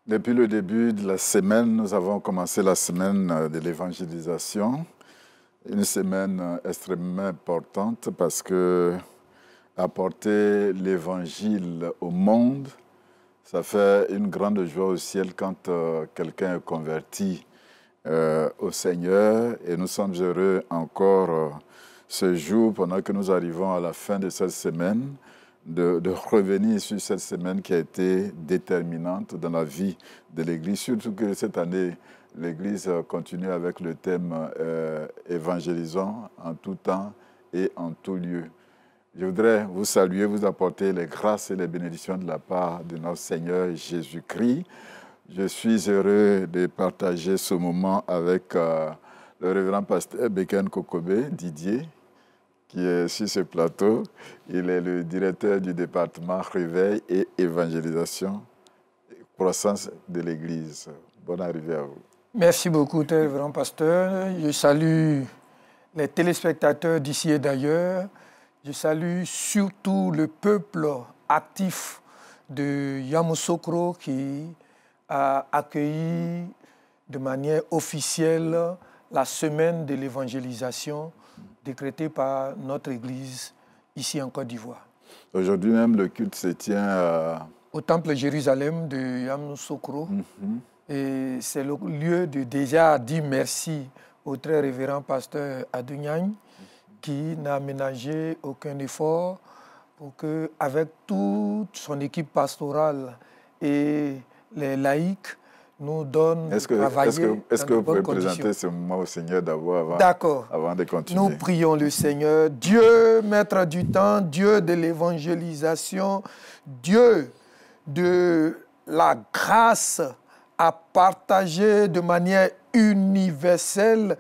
Depuis le début de la semaine, nous avons commencé la semaine de l'évangélisation. Une semaine extrêmement importante parce que apporter l'évangile au monde, ça fait une grande joie au ciel quand quelqu'un est converti au Seigneur. Et nous sommes heureux encore ce jour, pendant que nous arrivons à la fin de cette semaine, de revenir sur cette semaine qui a été déterminante dans la vie de l'Église, surtout que cette année, l'Église continue avec le thème « Évangélisons en tout temps et en tout lieu ». Je voudrais vous saluer, vous apporter les grâces et les bénédictions de la part de notre Seigneur Jésus-Christ. Je suis heureux de partager ce moment avec le révérend pasteur Beken Kokobe, Didier, qui est sur ce plateau. Il est le directeur du département Réveil et Évangélisation, croissance de l'Église. Bonne arrivée à vous. Merci beaucoup, révérend pasteur. Je salue les téléspectateurs d'ici et d'ailleurs. Je salue surtout le peuple actif de Yamoussoukro qui a accueilli de manière officielle la semaine de l'évangélisation décrétée par notre Église ici en Côte d'Ivoire. Aujourd'hui même, le culte se tient au Temple Jérusalem de Yamoussoukro. Et c'est le lieu de déjà dire merci au très révérend pasteur Adougnane qui n'a aménagé aucun effort pour que, avec toute son équipe pastorale et les laïcs, nous donne travailler Est-ce que vous pouvez présenter ce moment au Seigneur d'abord avant de continuer? Nous prions le Seigneur. Dieu, maître du temps, Dieu de l'évangélisation, Dieu de la grâce à partager de manière universelle.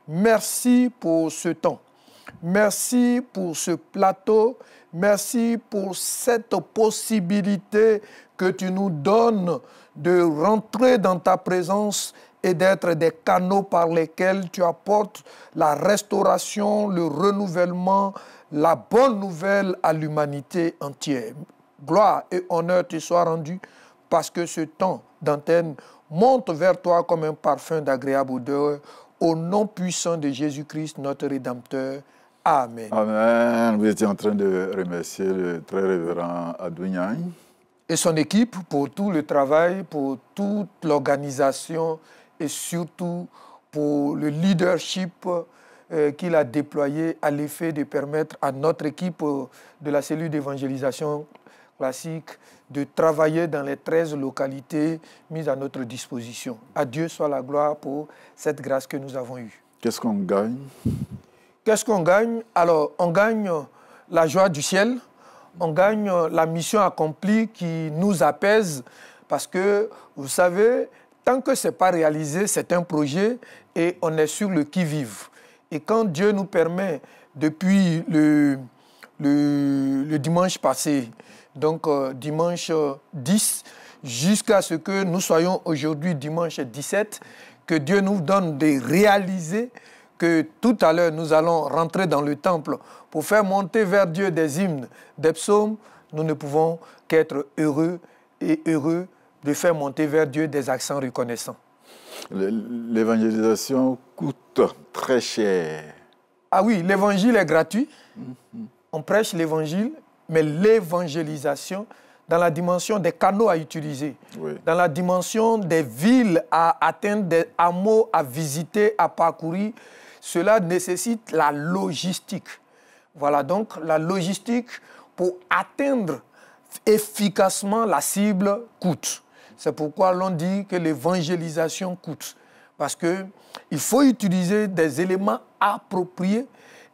Merci pour ce temps. Merci pour ce plateau. Merci pour cette possibilité que tu nous donnes de rentrer dans ta présence et d'être des canaux par lesquels tu apportes la restauration, le renouvellement, la bonne nouvelle à l'humanité entière. Gloire et honneur te soient rendus parce que ce temps d'antenne monte vers toi comme un parfum d'agréable odeur. Au nom puissant de Jésus-Christ, notre Rédempteur. Amen. Amen. Vous étiez en train de remercier le très révérend Adougnane et son équipe pour tout le travail, pour toute l'organisation et surtout pour le leadership qu'il a déployé à l'effet de permettre à notre équipe de la cellule d'évangélisation classique de travailler dans les 13 localités mises à notre disposition. À Dieu soit la gloire pour cette grâce que nous avons eue. Qu'est-ce qu'on gagne? Qu'est-ce qu'on gagne? Alors, on gagne la joie du ciel, on gagne la mission accomplie qui nous apaise parce que, vous savez, tant que ce n'est pas réalisé, c'est un projet et on est sur le qui-vive. Et quand Dieu nous permet, depuis le dimanche passé, donc dimanche 10, jusqu'à ce que nous soyons aujourd'hui dimanche 17, que Dieu nous donne de réaliser que tout à l'heure, nous allons rentrer dans le temple pour faire monter vers Dieu des hymnes, des psaumes, nous ne pouvons qu'être heureux et heureux de faire monter vers Dieu des accents reconnaissants. L'évangélisation coûte très cher. Ah oui, l'évangile est gratuit. On prêche l'évangile, mais l'évangélisation, dans la dimension des canaux à utiliser, dans la dimension des villes à atteindre, des hameaux à visiter, à parcourir, cela nécessite la logistique. Voilà donc la logistique pour atteindre efficacement la cible coûte. C'est pourquoi l'on dit que l'évangélisation coûte. Parce qu'il faut utiliser des éléments appropriés,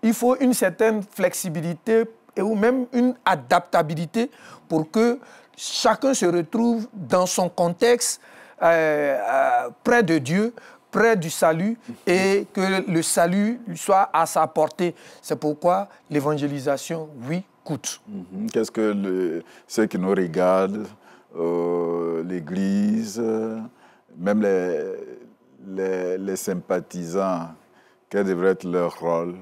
il faut une certaine flexibilité et ou même une adaptabilité pour que chacun se retrouve dans son contexte près de Dieu, près du salut et que le salut soit à sa portée. C'est pourquoi l'évangélisation, oui, coûte. Qu'est-ce que ceux qui nous regardent, l'Église, même les sympathisants, quel devrait être leur rôle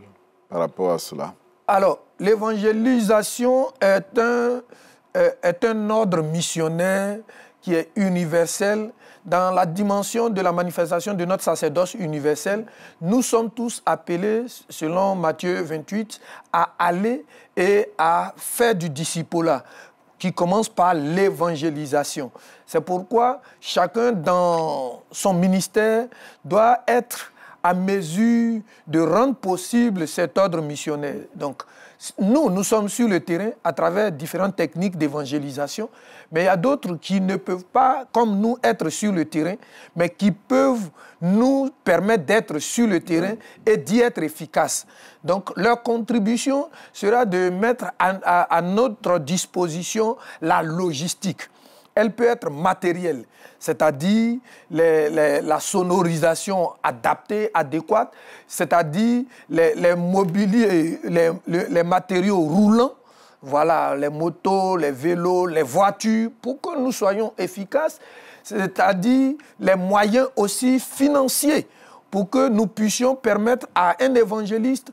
par rapport à cela? Alors, l'évangélisation est un ordre missionnaire qui est universel, dans la dimension de la manifestation de notre sacerdoce universel, nous sommes tous appelés, selon Matthieu 28, à aller et à faire du discipulat, qui commence par l'évangélisation. C'est pourquoi chacun dans son ministère doit être à mesure de rendre possible cet ordre missionnaire. Donc, nous sommes sur le terrain à travers différentes techniques d'évangélisation, mais il y a d'autres qui ne peuvent pas, comme nous, être sur le terrain, mais qui peuvent nous permettre d'être sur le terrain et d'y être efficaces. Donc, leur contribution sera de mettre à notre disposition la logistique. Elle peut être matérielle, c'est-à-dire la sonorisation adaptée, adéquate, c'est-à-dire les mobiliers, les matériaux roulants, voilà, les motos, les vélos, les voitures, pour que nous soyons efficaces, c'est-à-dire les moyens aussi financiers, pour que nous puissions permettre à un évangéliste,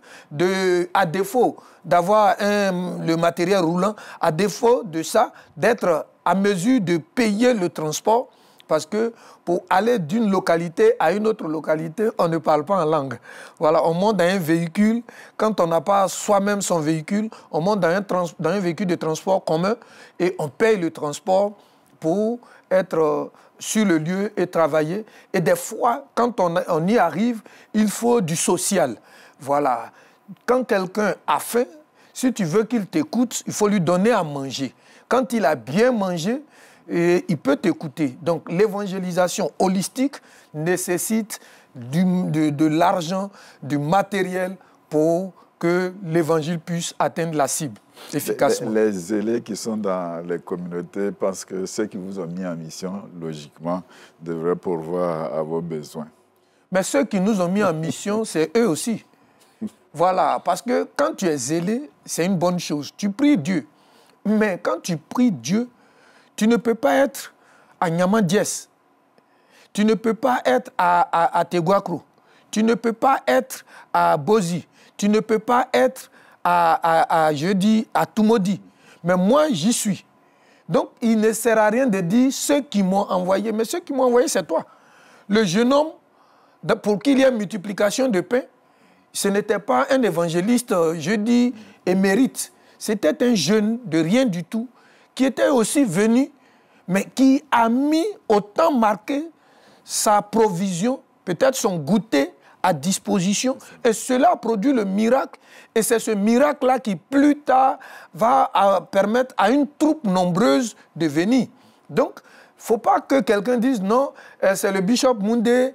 à défaut d'avoir le matériel roulant, à défaut de ça, d'être à mesure de payer le transport, parce que pour aller d'une localité à une autre localité, on ne parle pas en langue. Voilà, on monte dans un véhicule, quand on n'a pas soi-même son véhicule, on monte dans un véhicule de transport commun et on paye le transport pour être sur le lieu et travailler. Et des fois, quand on y arrive, il faut du social. Voilà. Quand quelqu'un a faim, si tu veux qu'il t'écoute, il faut lui donner à manger. Quand il a bien mangé, il peut t'écouter. Donc l'évangélisation holistique nécessite de l'argent, du matériel pour que l'évangile puisse atteindre la cible efficacement. Les zélés qui sont dans les communautés pensent que ceux qui vous ont mis en mission, logiquement, devraient pourvoir à vos besoins. Mais ceux qui nous ont mis en mission, c'est eux aussi. Voilà, parce que quand tu es zélé, c'est une bonne chose. Tu pries Dieu. Mais quand tu pries Dieu, tu ne peux pas être à Nyamandiès. Tu ne peux pas être à Teguakro. Tu ne peux pas être à Bozi. Tu ne peux pas être à Tumodi. Mais moi, j'y suis. Donc, il ne sert à rien de dire ceux qui m'ont envoyé. Mais ceux qui m'ont envoyé, c'est toi. Le jeune homme, pour qu'il y ait multiplication de pain, ce n'était pas un évangéliste, émérite. C'était un jeune de rien du tout, qui était aussi venu, mais qui a mis au temps marqué sa provision, peut-être son goûter à disposition. Et cela a produit le miracle. Et c'est ce miracle-là qui, plus tard, va permettre à une troupe nombreuse de venir. Donc, il ne faut pas que quelqu'un dise non, c'est le bishop Moundé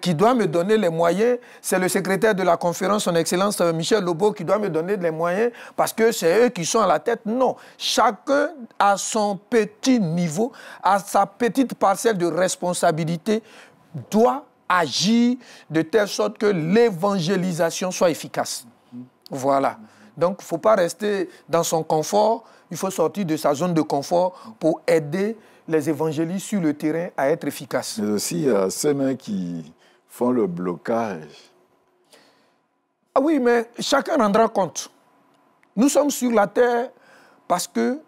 qui doit me donner les moyens, c'est le secrétaire de la conférence, son Excellence Michel Lobo, qui doit me donner les moyens parce que c'est eux qui sont à la tête. Non, chacun à son petit niveau, à sa petite parcelle de responsabilité, doit agir de telle sorte que l'évangélisation soit efficace. Voilà. Donc, il ne faut pas rester dans son confort, il faut sortir de sa zone de confort pour aider les évangélistes sur le terrain à être efficaces. Mais aussi, il y a ceux qui font le blocage. Ah oui, mais chacun rendra compte. Nous sommes sur la terre parce que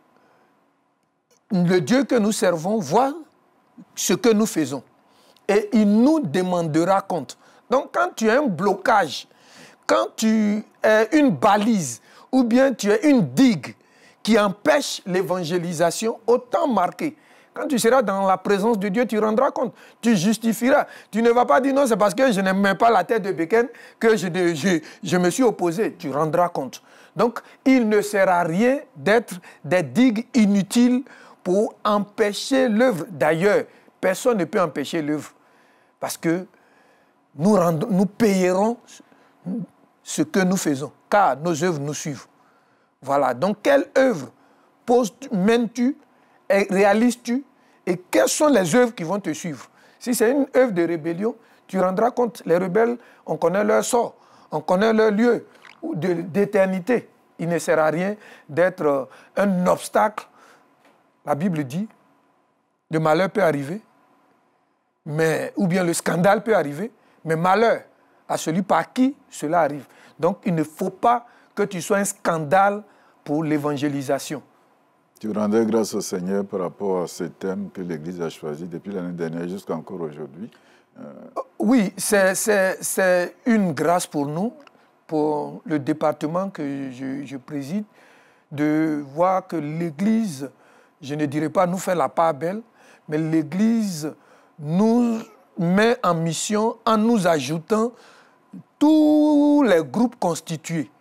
le Dieu que nous servons voit ce que nous faisons. Et il nous demandera compte. Donc, quand tu as un blocage, quand tu es une balise, ou bien tu es une digue qui empêche l'évangélisation, autant marqué. Quand tu seras dans la présence de Dieu, tu rendras compte, tu justifieras. Tu ne vas pas dire non, c'est parce que je n'aime pas la tête de Beken que je me suis opposé. Tu rendras compte. Donc, il ne sert à rien d'être des digues inutiles pour empêcher l'œuvre. D'ailleurs, personne ne peut empêcher l'œuvre parce que nous payerons ce que nous faisons, car nos œuvres nous suivent. Voilà. Donc, quelle œuvre mènes-tu et réalises-tu? Et quelles sont les œuvres qui vont te suivre? Si c'est une œuvre de rébellion, tu rendras compte. Les rebelles, on connaît leur sort, on connaît leur lieu d'éternité. Il ne sert à rien d'être un obstacle. La Bible dit, le malheur peut arriver, ou bien le scandale peut arriver, mais malheur à celui par qui cela arrive. Donc, il ne faut pas que tu sois un scandale pour l'évangélisation. Tu rendais grâce au Seigneur par rapport à ce thème que l'Église a choisi depuis l'année dernière jusqu'à encore aujourd'hui. Oui, c'est une grâce pour nous, pour le département que je préside, de voir que l'Église, je ne dirais pas nous fait la part belle, mais l'Église nous met en mission en nous ajoutant tous les groupes constitués.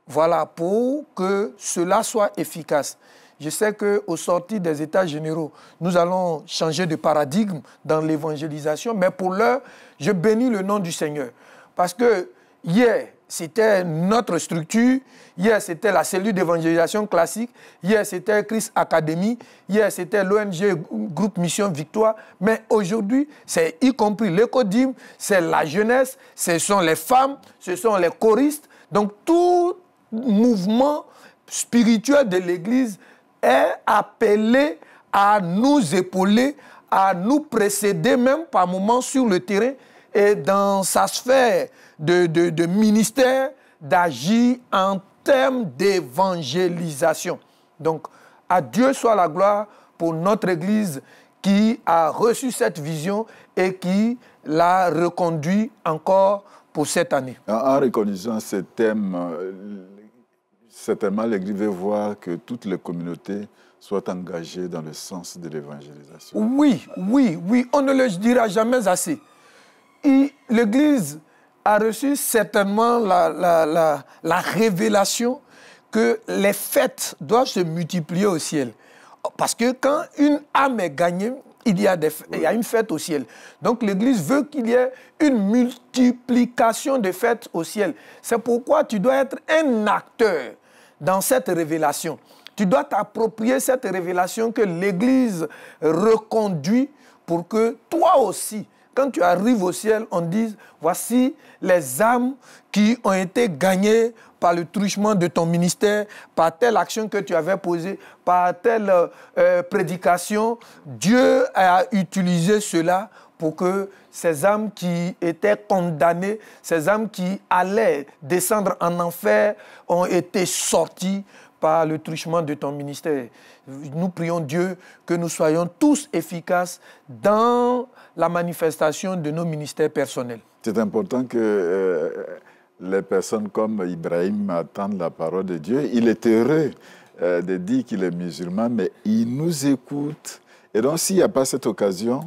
Voilà, pour que cela soit efficace. Je sais qu'au sortir des États généraux, nous allons changer de paradigme dans l'évangélisation, mais pour l'heure, je bénis le nom du Seigneur. Parce que hier, c'était notre structure, hier, c'était la cellule d'évangélisation classique, hier, c'était Christ Academy, hier, c'était l'ONG Groupe Mission Victoire, mais aujourd'hui, c'est y compris l'écodim, c'est la jeunesse, ce sont les femmes, ce sont les choristes, donc tout mouvement spirituel de l'Église est appelé à nous épauler, à nous précéder même par moments sur le terrain et dans sa sphère de ministère d'agir en termes d'évangélisation. Donc, à Dieu soit la gloire pour notre Église qui a reçu cette vision et qui l'a reconduit encore pour cette année. En reconnaissant ce thème, certainement l'Église veut voir que toutes les communautés soient engagées dans le sens de l'évangélisation. Oui, oui, oui, on ne le dira jamais assez. L'Église a reçu certainement la révélation que les fêtes doivent se multiplier au ciel. Parce que quand une âme est gagnée, il y a une fête au ciel. Donc l'Église veut qu'il y ait une multiplication de fêtes au ciel. C'est pourquoi tu dois être un acteur dans cette révélation. Tu dois t'approprier cette révélation que l'Église reconduit pour que toi aussi, quand tu arrives au ciel, on dise, voici les âmes qui ont été gagnées par le truchement de ton ministère, par telle action que tu avais posée, par telle prédication. Dieu a utilisé cela pour que ces âmes qui étaient condamnées, ces âmes qui allaient descendre en enfer, ont été sorties par le truchement de ton ministère. Nous prions Dieu que nous soyons tous efficaces dans la manifestation de nos ministères personnels. C'est important que les personnes comme Ibrahim attendent la parole de Dieu. Il est heureux de dire qu'il est musulman, mais il nous écoute. Et donc, s'il n'y a pas cette occasion,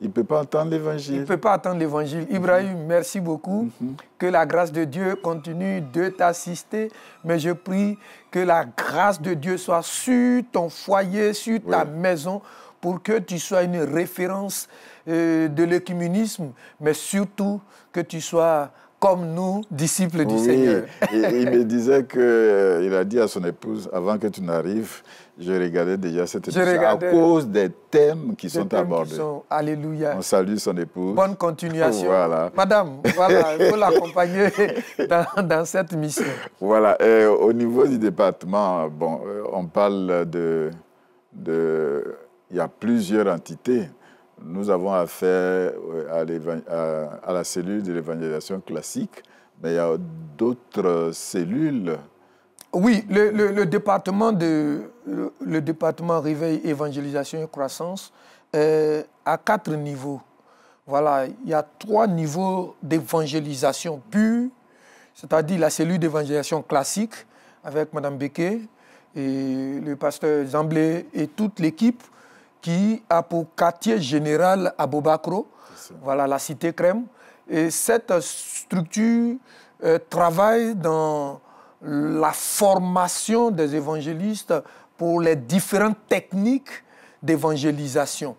il ne peut pas entendre l'Évangile. Il ne peut pas entendre l'Évangile. Ibrahim, merci beaucoup. Que la grâce de Dieu continue de t'assister. Mais je prie que la grâce de Dieu soit sur ton foyer, sur ta maison, pour que tu sois une référence de l'œcuménisme, mais surtout que tu sois comme nous, disciples du Seigneur. Il me disait qu'il a dit à son épouse, avant que tu n'arrives, je regardais déjà cette émission à cause des thèmes qui sont abordés. Alléluia. On salue son épouse. Bonne continuation. Voilà. Madame, voilà, il faut l'accompagner dans cette mission. Voilà. Et au niveau du département, bon, on parle il y a plusieurs entités. Nous avons affaire à la cellule de l'évangélisation classique, mais il y a d'autres cellules. Oui, le département Réveil, Évangélisation et Croissance a 4 niveaux. Voilà, il y a 3 niveaux d'évangélisation pure, c'est-à-dire la cellule d'évangélisation classique avec Mme Béquet et le pasteur Zamblé et toute l'équipe qui a pour quartier général à Bobacro, voilà, la cité Crème. Et cette structure travaille dans la formation des évangélistes pour les différentes techniques d'évangélisation.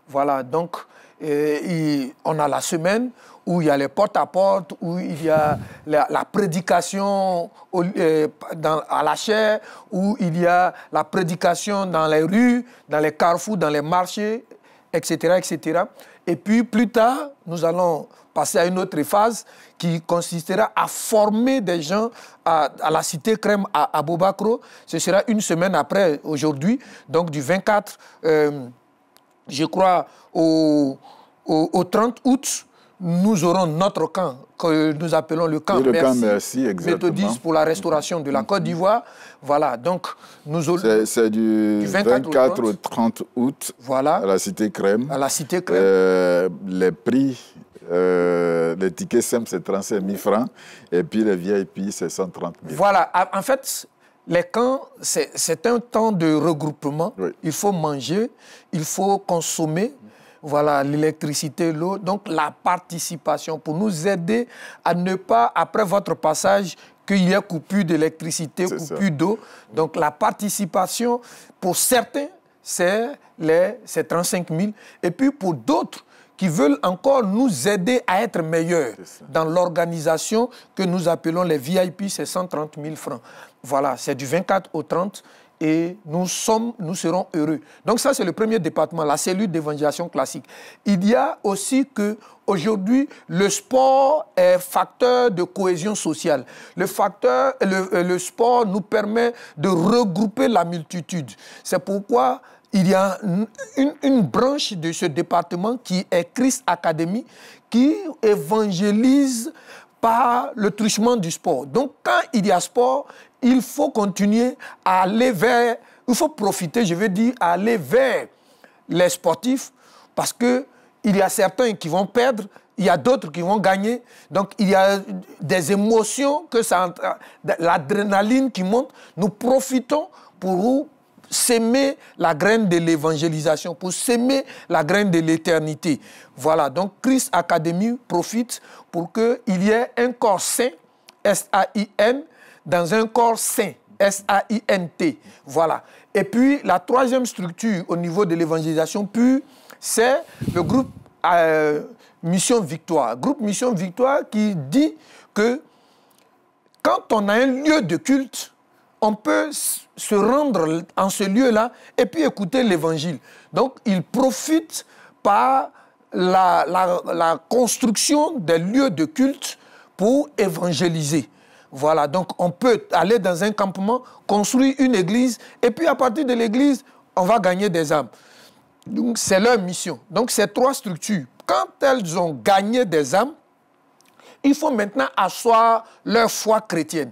Voilà, donc on a la semaine où il y a les porte-à-porte, où il y a la prédication à la chair, où il y a la prédication dans les rues, dans les carrefours, dans les marchés, etc., etc. Et puis plus tard, nous allons passer à une autre phase qui consistera à former des gens à la cité Crème à Bobacro. Ce sera une semaine après aujourd'hui, donc du 24, je crois, au 30 août. nous aurons notre camp, que nous appelons le camp, Merci, méthodiste pour la restauration de la Côte d'Ivoire. Voilà, donc nous aurons... C'est du 24 au 30 août, voilà, à la Cité Crème. À la Cité Crème. Les prix, les tickets simples, c'est 35 000 francs, et puis les VIP, c'est 130 000. Voilà, en fait, les camps, c'est un temps de regroupement. Oui. Il faut manger, il faut consommer. Voilà, l'électricité, l'eau, donc la participation pour nous aider à ne pas, après votre passage, qu'il y ait coupure d'électricité, coupure d'eau. Donc la participation, pour certains, c'est 35 000. Et puis pour d'autres qui veulent encore nous aider à être meilleurs dans l'organisation que nous appelons les VIP, c'est 130 000 francs. Voilà, c'est du 24 au 30. Et nous serons heureux. Donc ça, c'est le premier département, la cellule d'évangélisation classique. Il y a aussi qu'aujourd'hui, le sport est facteur de cohésion sociale. Le sport nous permet de regrouper la multitude. C'est pourquoi il y a une branche de ce département qui est Christ Academy, qui évangélise par le truchement du sport. Donc quand il y a sport, il faut continuer à aller vers, il faut profiter, je veux dire, à aller vers les sportifs parce qu'il y a certains qui vont perdre, il y a d'autres qui vont gagner. Donc il y a des émotions, l'adrénaline qui monte. Nous profitons pour s'aimer la graine de l'évangélisation, pour s'aimer la graine de l'éternité. Voilà, donc Christ Academy profite pour qu'il y ait un corps sain, S-A-I-N, dans un corps saint, S-A-I-N-T. Voilà. Et puis, la troisième structure au niveau de l'évangélisation pure, c'est le groupe Mission Victoire. Groupe Mission Victoire qui dit que quand on a un lieu de culte, on peut se rendre en ce lieu-là et puis écouter l'évangile. Donc, il profite par la construction des lieux de culte pour évangéliser. Voilà, donc on peut aller dans un campement, construire une église, et puis à partir de l'église, on va gagner des âmes. Donc c'est leur mission. Donc ces trois structures, quand elles ont gagné des âmes, il faut maintenant asseoir leur foi chrétienne.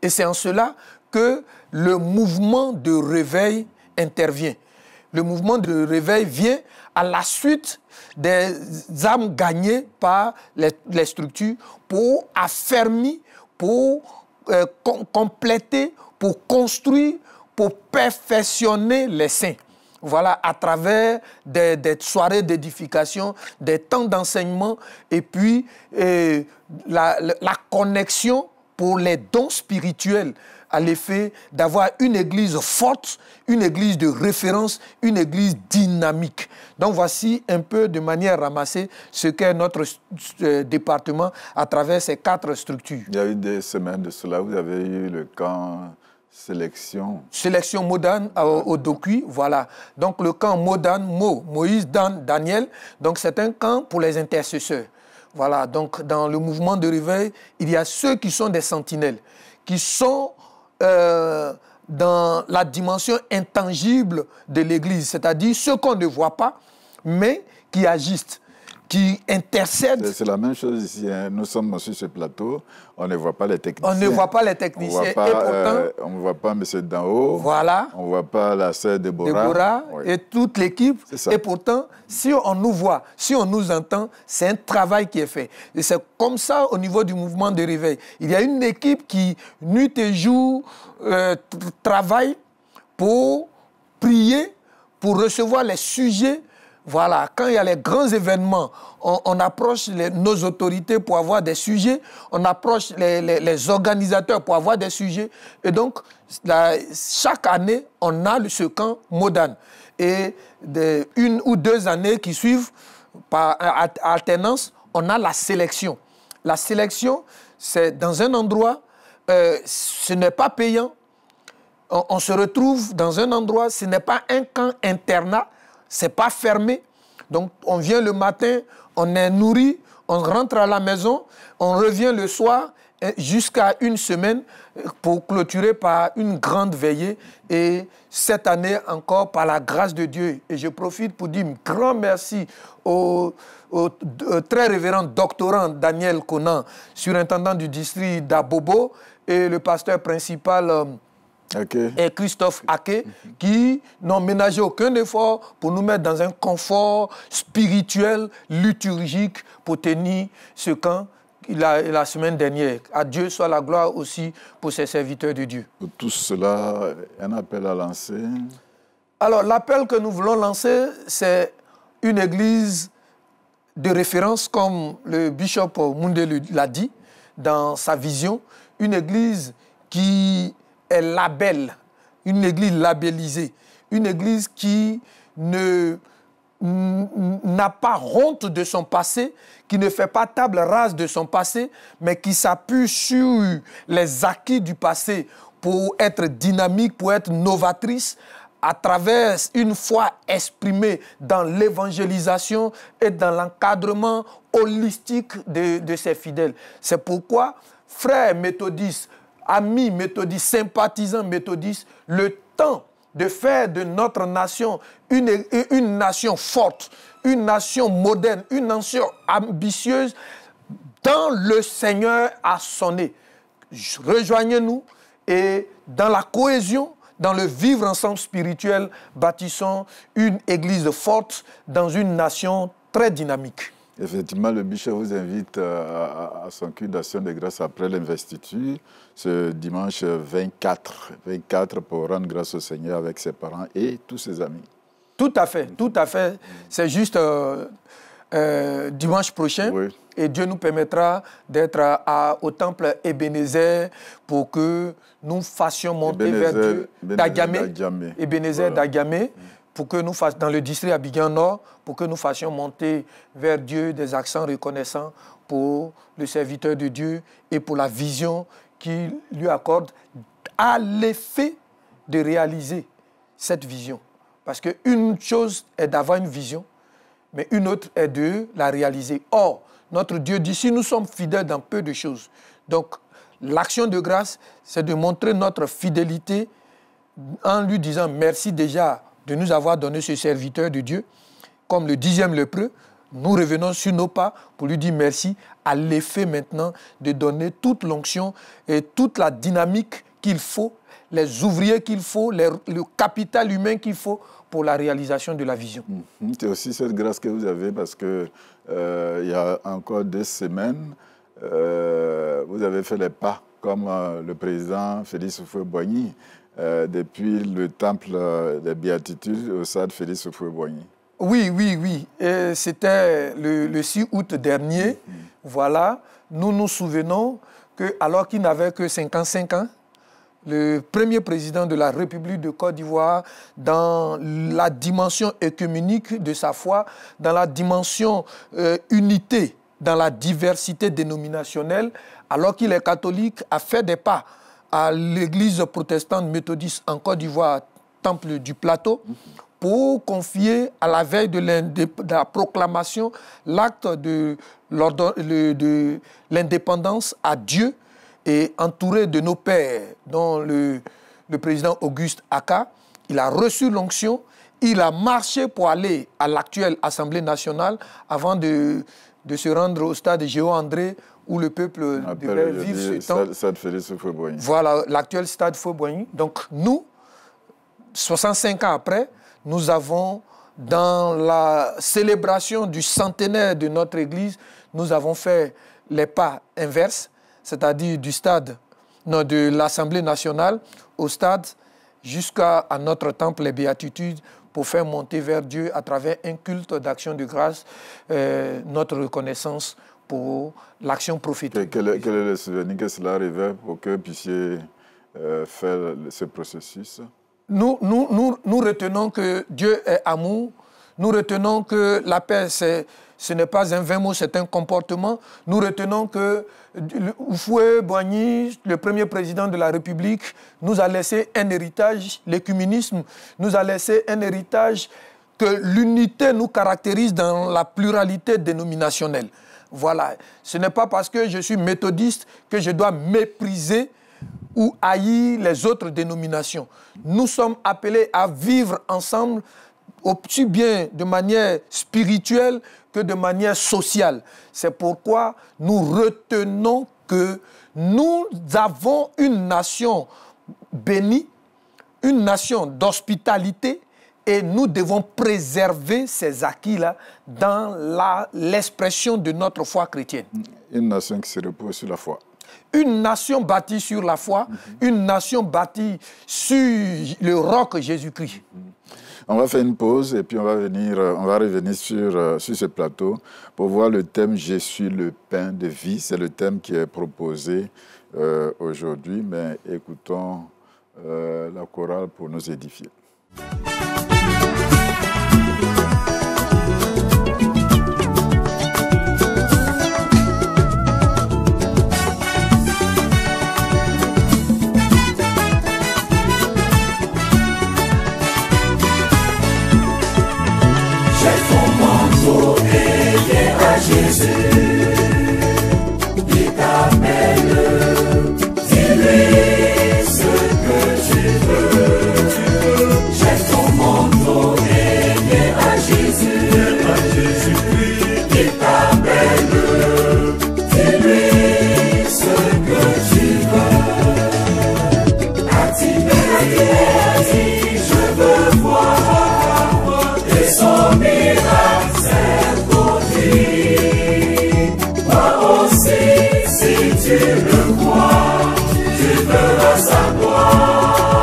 Et c'est en cela que le mouvement de réveil intervient. Le mouvement de réveil vient à la suite des âmes gagnées par les structures pour affermir, pour compléter, pour construire, pour perfectionner les saints. Voilà, à travers des soirées d'édification, des temps d'enseignement et puis la connexion pour les dons spirituels à l'effet d'avoir une église forte, une église de référence, une église dynamique. Donc voici un peu de manière ramassée ce qu'est notre département à travers ces 4 structures. Il y a eu des semaines de cela, vous avez eu le camp sélection. Sélection Modane au Dokui, voilà. Donc le camp Modane, Moïse, Dan, Daniel, donc c'est un camp pour les intercesseurs. Voilà, donc dans le mouvement de réveil, il y a ceux qui sont des sentinelles, qui sont dans la dimension intangible de l'Église, c'est-à-dire ceux qu'on ne voit pas, mais qui agissent, qui intercèdent. C'est la même chose ici. Hein. Nous sommes sur ce plateau, on ne voit pas les techniciens. On ne voit pas les techniciens. On ne voit pas M. d'en-haut. Voilà. On ne voit pas la sœur Déborah. Oui. Et toute l'équipe. Et pourtant, si on nous voit, si on nous entend, c'est un travail qui est fait. Et c'est comme ça au niveau du mouvement de réveil. Il y a une équipe qui, nuit et jour, travaille pour prier, pour recevoir les sujets. Voilà, quand il y a les grands événements, on approche nos autorités pour avoir des sujets, on approche les organisateurs pour avoir des sujets. Et donc, chaque année, on a ce camp Modane. Et une ou 2 années qui suivent, par alternance, on a la sélection. La sélection, c'est dans un endroit, ce n'est pas payant. On se retrouve dans un endroit, ce n'est pas un camp internat, ce n'est pas fermé. Donc, on vient le matin, on est nourri, on rentre à la maison, on revient le soir jusqu'à une semaine pour clôturer par une grande veillée. Et cette année encore, par la grâce de Dieu, et je profite pour dire un grand merci au très révérend doctorant Daniel Conan, surintendant du district d'Abobo, et le pasteur principal et Christophe Ake, qui n'ont ménagé aucun effort pour nous mettre dans un confort spirituel, liturgique, pour tenir ce camp la semaine dernière. À Dieu soit la gloire aussi pour ses serviteurs de Dieu. Pour tout cela, un appel à lancer. Alors, l'appel que nous voulons lancer, c'est une église de référence, comme le bishop Moundé l'a dit dans sa vision, une église qui est label, une église labellisée, une église qui n'a pas honte de son passé, qui ne fait pas table rase de son passé, mais qui s'appuie sur les acquis du passé pour être dynamique, pour être novatrice, à travers une foi exprimée dans l'évangélisation et dans l'encadrement holistique de ses fidèles. C'est pourquoi, frères méthodistes, amis méthodistes, sympathisants méthodistes, le temps de faire de notre nation une nation forte, une nation moderne, une nation ambitieuse, dans le Seigneur a sonné. Rejoignez-nous et dans la cohésion, dans le vivre ensemble spirituel, bâtissons une église forte dans une nation très dynamique. Effectivement, le bishop vous invite à son culte d'action de grâce après l'investiture, ce dimanche 24 pour rendre grâce au Seigneur avec ses parents et tous ses amis. Tout à fait, tout à fait. C'est juste dimanche prochain. Oui. Et Dieu nous permettra d'être au temple Ebenezer pour que nous fassions monter vers Dieu d'Agamé. Ebenezer d'Agamé. Pour que nous fassions, dans le district Abidjan Nord, pour que nous fassions monter vers Dieu des accents reconnaissants pour le serviteur de Dieu et pour la vision qu'il lui accorde à l'effet de réaliser cette vision. Parce qu'une chose est d'avoir une vision, mais une autre est de la réaliser. Or, notre Dieu dit, si nous sommes fidèles dans peu de choses, donc l'action de grâce, c'est de montrer notre fidélité en lui disant merci déjà de nous avoir donné ce serviteur de Dieu, comme le 10e lépreux. Nous revenons sur nos pas pour lui dire merci, à l'effet maintenant de donner toute l'onction et toute la dynamique qu'il faut, les ouvriers qu'il faut, le capital humain qu'il faut pour la réalisation de la vision. C'est aussi cette grâce que vous avez parce que il y a encore 2 semaines, vous avez fait les pas comme le président Félix Houphouët-Boigny depuis le temple des béatitudes au stade Félix Houphouët-Boigny. Oui. C'était le 6 août dernier. Voilà, nous nous souvenons qu'alors qu'il n'avait que 55 ans, le premier président de la République de Côte d'Ivoire, dans la dimension œcuménique de sa foi, dans la dimension unité, dans la diversité dénominationnelle, alors qu'il est catholique, a fait des pas à l'église protestante méthodiste en Côte d'Ivoire, Temple du Plateau, pour confier à la veille de la proclamation l'acte de l'indépendance à Dieu, et entouré de nos pères, dont le président Auguste Aka. Il a reçu l'onction, il a marché pour aller à l'actuelle Assemblée nationale avant de se rendre au stade Géo-André où le peuple devait vivre ce temps. Stade Félix Houphouët-Boigny. Voilà, l'actuel stade Houphouët-Boigny. Donc nous, 65 ans après, nous avons, dans la célébration du centenaire de notre Église, nous avons fait les pas inverses, c'est-à-dire du stade, de l'Assemblée nationale au stade jusqu'à notre temple, les béatitudes, pour faire monter vers Dieu à travers un culte d'action de grâce, notre reconnaissance pour l'action prophétique. Quel est le souvenir que cela arrivait pour que vous puissiez faire ce processus? Nous retenons que Dieu est amour, nous retenons que la paix, ce n'est pas un vain mot, c'est un comportement. Nous retenons que Houphouët-Boigny, le premier président de la République, nous a laissé un héritage, l'écuménisme nous a laissé un héritage que l'unité nous caractérise dans la pluralité dénominationnelle. Voilà. Ce n'est pas parce que je suis méthodiste que je dois mépriser ou haïr les autres dénominations. Nous sommes appelés à vivre ensemble aussi bien de manière spirituelle que de manière sociale. C'est pourquoi nous retenons que nous avons une nation bénie, une nation d'hospitalité, et nous devons préserver ces acquis-là dans l'expression de notre foi chrétienne. Une nation qui se repose sur la foi. Une nation bâtie sur la foi, une nation bâtie sur le roc Jésus-Christ. On va faire une pause et puis on va revenir sur ce plateau pour voir le thème « Je suis le pain de vie ». C'est le thème qui est proposé aujourd'hui, mais écoutons la chorale pour nous édifier. Jésus, il t'appelle, dis-lui ce que tu veux. Jette ton manteau et viens à Jésus, il t'appelle, dis-lui ce que tu veux. Active, je veux voir et son miracle s'est produit. Si tu le crois, tu verras sa gloire.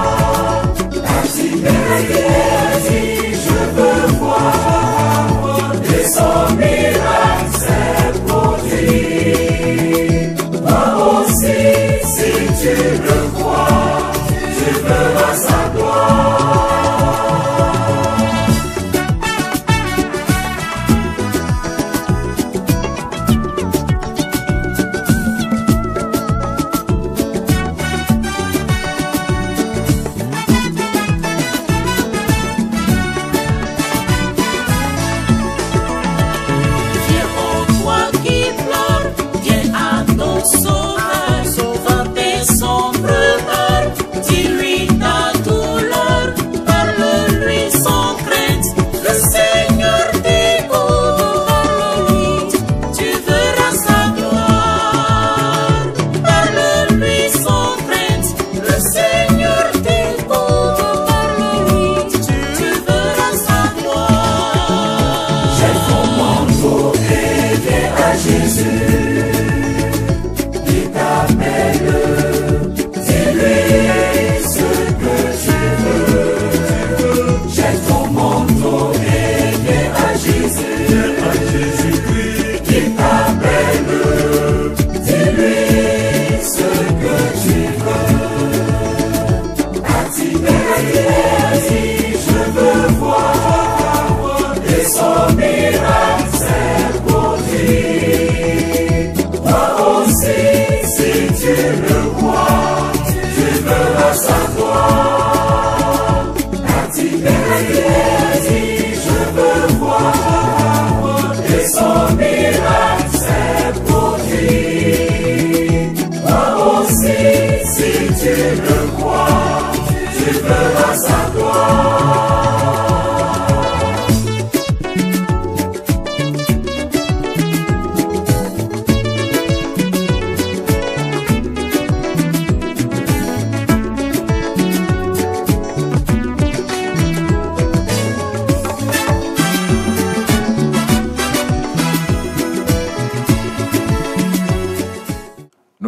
Active, je veux voir et son miracle s'est produit. Toi aussi, si tu le crois, tu verras sa gloire.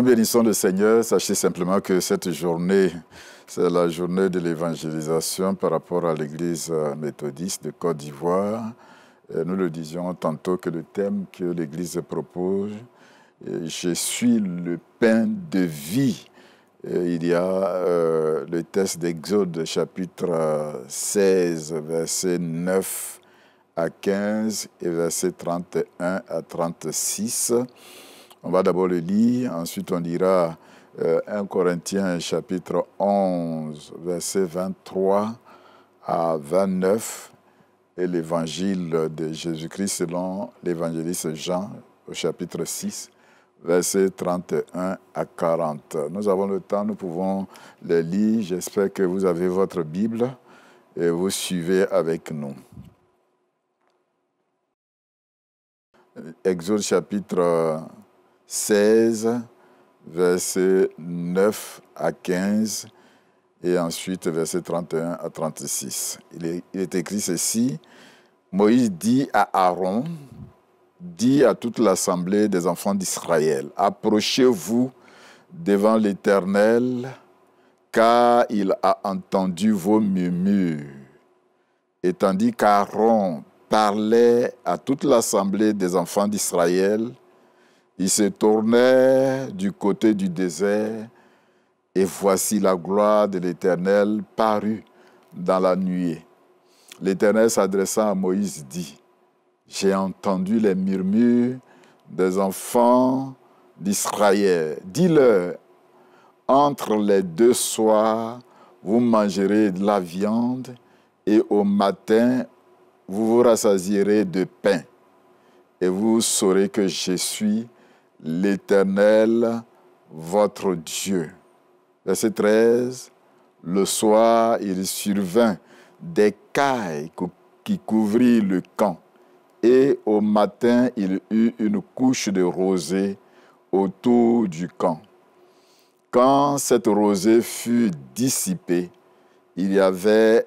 Bénissons le Seigneur, sachez simplement que cette journée, c'est la journée de l'évangélisation par rapport à l'église méthodiste de Côte d'Ivoire. Nous le disions tantôt que le thème que l'église propose, je suis le pain de vie. Il y a le texte d'Exode chapitre 16, versets 9 à 15 et versets 31 à 36. On va d'abord le lire, ensuite on lira 1 Corinthiens chapitre 11, versets 23 à 29, et l'évangile de Jésus-Christ selon l'évangéliste Jean, au chapitre 6, versets 31 à 40. Nous avons le temps, nous pouvons les lire. J'espère que vous avez votre Bible et vous suivez avec nous. Exode chapitre 16, versets 9 à 15 et ensuite versets 31 à 36. Il est écrit ceci. Moïse dit à Aaron, dit à toute l'assemblée des enfants d'Israël, approchez-vous devant l'Éternel, car il a entendu vos murmures. Et tandis qu'Aaron parlait à toute l'assemblée des enfants d'Israël, il se tournait du côté du désert, et voici la gloire de l'Éternel parut dans la nuée. L'Éternel s'adressant à Moïse dit, « J'ai entendu les murmures des enfants d'Israël. Dis-leur, entre les deux soirs, vous mangerez de la viande, et au matin, vous vous rassasierez de pain. Et vous saurez que je suis l'Éternel, votre Dieu. » Verset 13, « Le soir, il survint des cailles qui couvrirent le camp, et au matin, il eut une couche de rosée autour du camp. Quand cette rosée fut dissipée, il y avait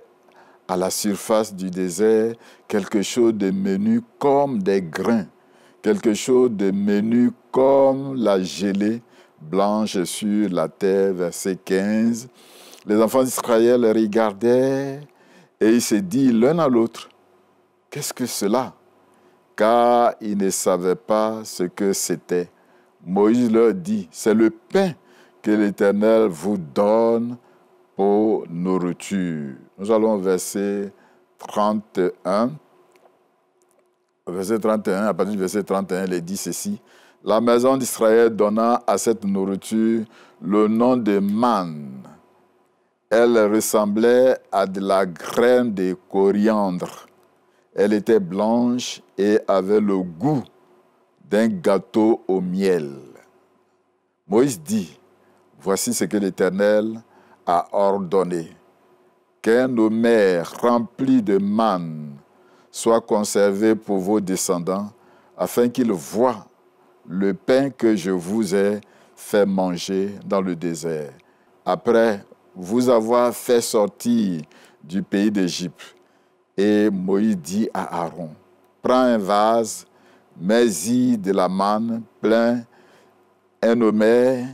à la surface du désert quelque chose de menu comme des grains, quelque chose de menu comme la gelée blanche sur la terre. » Verset 15. Les enfants d'Israël regardaient et ils se disent l'un à l'autre, « Qu'est-ce que cela ?» Car ils ne savaient pas ce que c'était. Moïse leur dit, « C'est le pain que l'Éternel vous donne pour nourriture. » Nous allons au verset 31. Verset 31, à partir du verset 31, il est dit ceci. « La maison d'Israël donna à cette nourriture le nom de manne. Elle ressemblait à de la graine de coriandre. Elle était blanche et avait le goût d'un gâteau au miel. » Moïse dit, « Voici ce que l'Éternel a ordonné. Qu'un omer rempli de manne soit conservé pour vos descendants, afin qu'ils voient le pain que je vous ai fait manger dans le désert. Après vous avoir fait sortir du pays d'Égypte. » Et Moïse dit à Aaron, « Prends un vase, mets-y de la manne plein, un omer,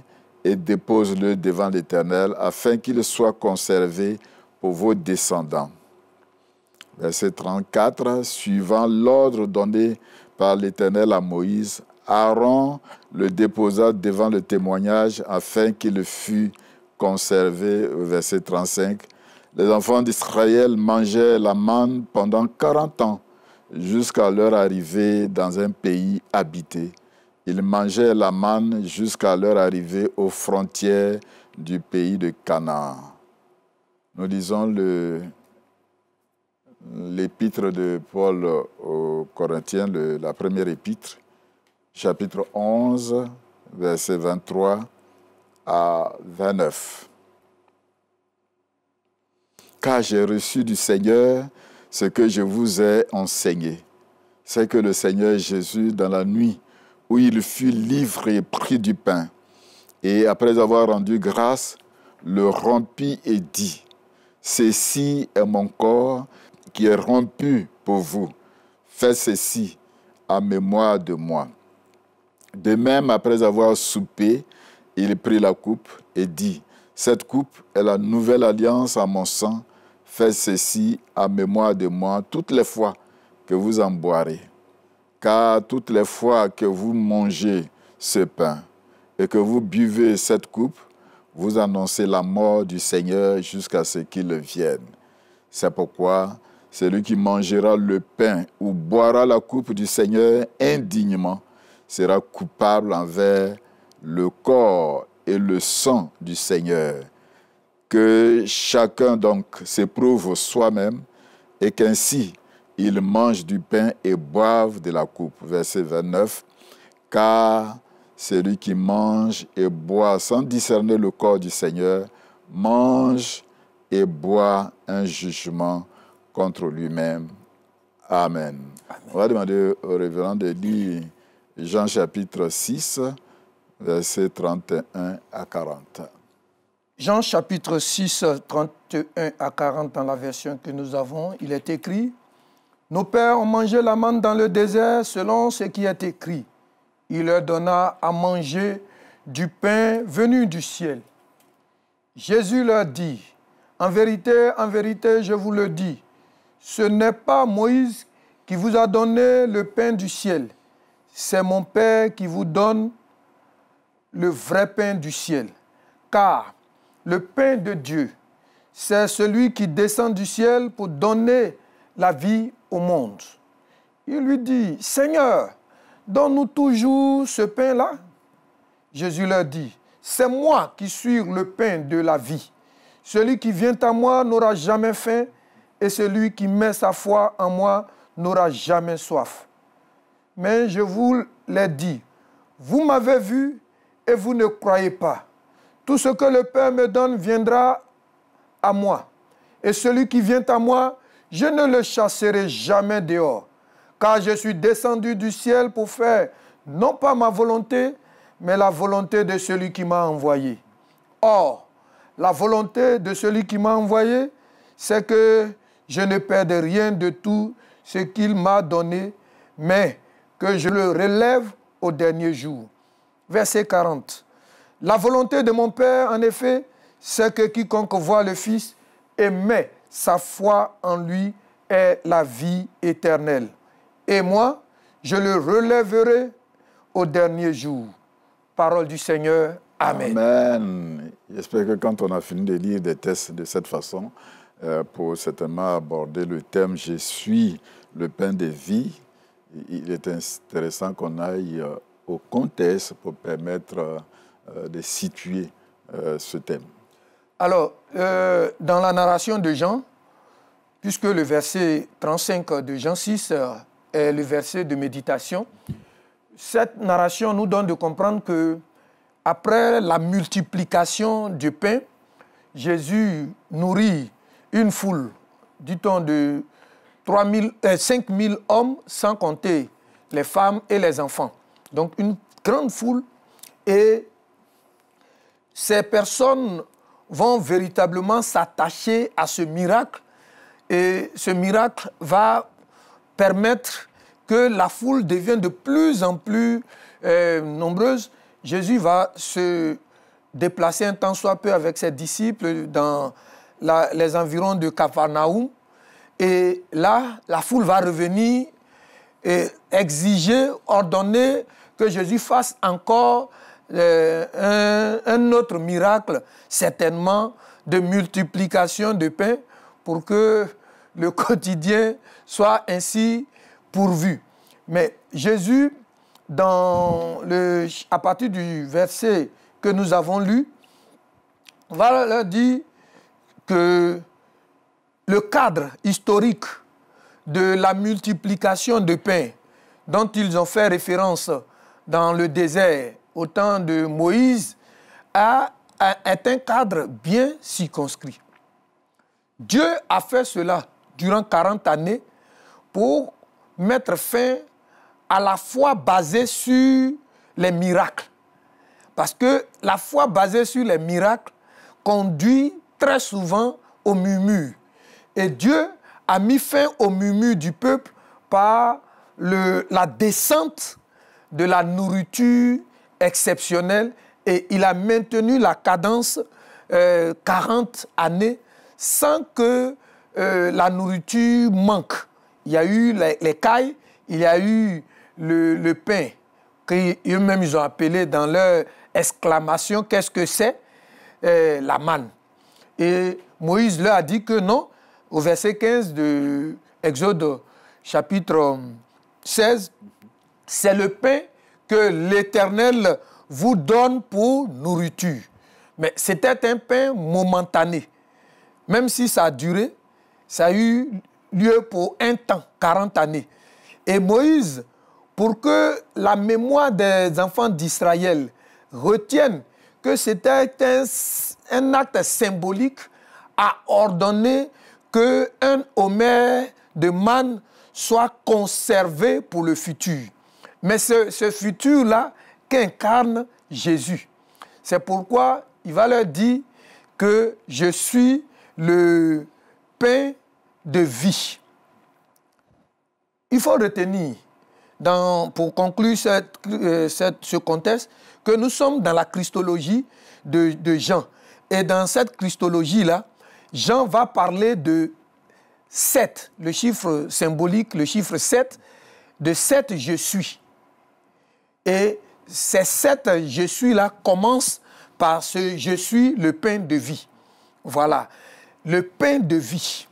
et dépose-le devant l'Éternel, afin qu'il soit conservé pour vos descendants. » Verset 34, suivant l'ordre donné par l'Éternel à Moïse, Aaron le déposa devant le témoignage afin qu'il fût conservé. Verset 35, les enfants d'Israël mangeaient la manne pendant 40 ans, jusqu'à leur arrivée dans un pays habité. Ils mangeaient la manne jusqu'à leur arrivée aux frontières du pays de Canaan. Nous lisons l'épître de Paul aux Corinthiens, la première épître, chapitre 11, versets 23 à 29. « Car j'ai reçu du Seigneur ce que je vous ai enseigné. C'est que le Seigneur Jésus, dans la nuit où il fut livré, prit du pain, et après avoir rendu grâce, le rompit et dit, « Ceci est mon corps qui est rompu pour vous. Faites ceci en mémoire de moi. » De même, après avoir soupé, il prit la coupe et dit, « Cette coupe est la nouvelle alliance à mon sang. Faites ceci en mémoire de moi toutes les fois que vous en boirez. Car toutes les fois que vous mangez ce pain et que vous buvez cette coupe, vous annoncez la mort du Seigneur jusqu'à ce qu'il vienne. C'est pourquoi celui qui mangera le pain ou boira la coupe du Seigneur indignement sera coupable envers le corps et le sang du Seigneur. Que chacun donc s'éprouve soi-même et qu'ainsi il mange du pain et boive de la coupe. » Verset 29. « car celui qui mange et boit sans discerner le corps du Seigneur mange et boit un jugement contre lui-même. Amen. On va demander au révérend de lire Jean chapitre 6, versets 31 à 40. Jean chapitre 6, 31 à 40 dans la version que nous avons, il est écrit « Nos pères ont mangé la manne dans le désert selon ce qui est écrit. Il leur donna à manger du pain venu du ciel. Jésus leur dit, en vérité, je vous le dis, ce n'est pas Moïse qui vous a donné le pain du ciel, c'est mon Père qui vous donne le vrai pain du ciel. Car le pain de Dieu, c'est celui qui descend du ciel pour donner la vie au monde. » Il lui dit, « Seigneur, donne-nous toujours ce pain-là. » Jésus leur dit, « C'est moi qui suis le pain de la vie. Celui qui vient à moi n'aura jamais faim, et celui qui met sa foi en moi n'aura jamais soif. Mais je vous l'ai dit, vous m'avez vu et vous ne croyez pas. Tout ce que le Père me donne viendra à moi. Et celui qui vient à moi, je ne le chasserai jamais dehors. Car je suis descendu du ciel pour faire non pas ma volonté, mais la volonté de celui qui m'a envoyé. Or, la volonté de celui qui m'a envoyé, c'est que je ne perde rien de tout ce qu'il m'a donné, mais que je le relève au dernier jour. Verset 40. La volonté de mon Père, en effet, c'est que quiconque voit le Fils et met sa foi en lui ait la vie éternelle. Et moi, je le relèverai au dernier jour. Parole du Seigneur. Amen. Amen. J'espère que quand on a fini de lire des textes de cette façon, pour certainement aborder le thème « Je suis le pain de vie », il est intéressant qu'on aille au contexte pour permettre de situer ce thème. Alors, dans la narration de Jean, puisque le verset 35 de Jean 6 est le verset de méditation, cette narration nous donne de comprendre que après la multiplication du pain, Jésus nourrit une foule, dit-on, de 5 000 hommes, sans compter les femmes et les enfants. Donc une grande foule, et ces personnes vont véritablement s'attacher à ce miracle, et ce miracle va permettre que la foule devienne de plus en plus nombreuse. Jésus va se déplacer un tant soit peu avec ses disciples dans les environs de Capharnaüm. Et là, la foule va revenir et exiger, ordonner que Jésus fasse encore un autre miracle, certainement de multiplication de pain, pour que le quotidien soit ainsi pourvu. Mais Jésus, à partir du verset que nous avons lu, va leur dire que le cadre historique de la multiplication de pain dont ils ont fait référence dans le désert au temps de Moïse est un cadre bien circonscrit. Dieu a fait cela durant 40 années pour mettre fin à la foi basée sur les miracles. Parce que la foi basée sur les miracles conduit très souvent au murmure. Et Dieu a mis fin au murmure du peuple par la descente de la nourriture exceptionnelle, et il a maintenu la cadence 40 années sans que la nourriture manque. Il y a eu les cailles, il y a eu le pain, qu'eux-mêmes ils ont appelé dans leur exclamation, qu'est-ce que c'est? La manne. Et Moïse leur a dit que non, au verset 15 de Exode chapitre 16, c'est le pain que l'Éternel vous donne pour nourriture. Mais c'était un pain momentané. Même si ça a duré, ça a eu lieu pour un temps, 40 années. Et Moïse, pour que la mémoire des enfants d'Israël retienne que c'était un acte symbolique à ordonner qu'un omer de manne soit conservé pour le futur. Mais ce futur-là qu'incarne Jésus. C'est pourquoi il va leur dire que je suis le pain de vie. Il faut retenir, pour conclure ce contexte, que nous sommes dans la christologie de Jean. Et dans cette christologie-là, Jean va parler de 7, le chiffre symbolique, le chiffre 7, de 7 je suis. Et ces 7 je suis-là commencent par ce je suis le pain de vie. Voilà, le pain de vie.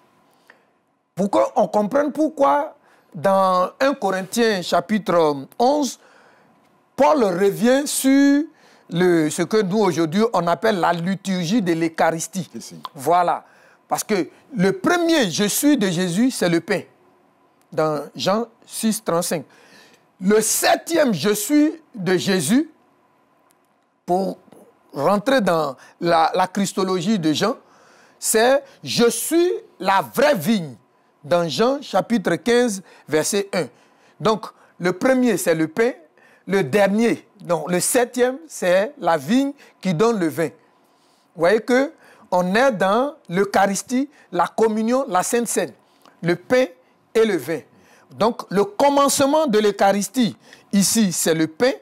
Pour qu'on comprenne pourquoi, dans 1 Corinthiens chapitre 11, Paul revient sur ce que nous aujourd'hui on appelle la liturgie de l'Eucharistie. Voilà, parce que le premier je suis de Jésus, c'est le pain, dans Jean 6, 35. Le 7e je suis de Jésus, pour rentrer dans la christologie de Jean, c'est « Je suis la vraie vigne » dans Jean chapitre 15, verset 1. Donc, le premier, c'est le pain. Le dernier, donc le 7e, c'est la vigne qui donne le vin. Vous voyez qu'on est dans l'Eucharistie, la communion, la Sainte Seine, le pain et le vin. Donc, le commencement de l'Eucharistie, ici, c'est le pain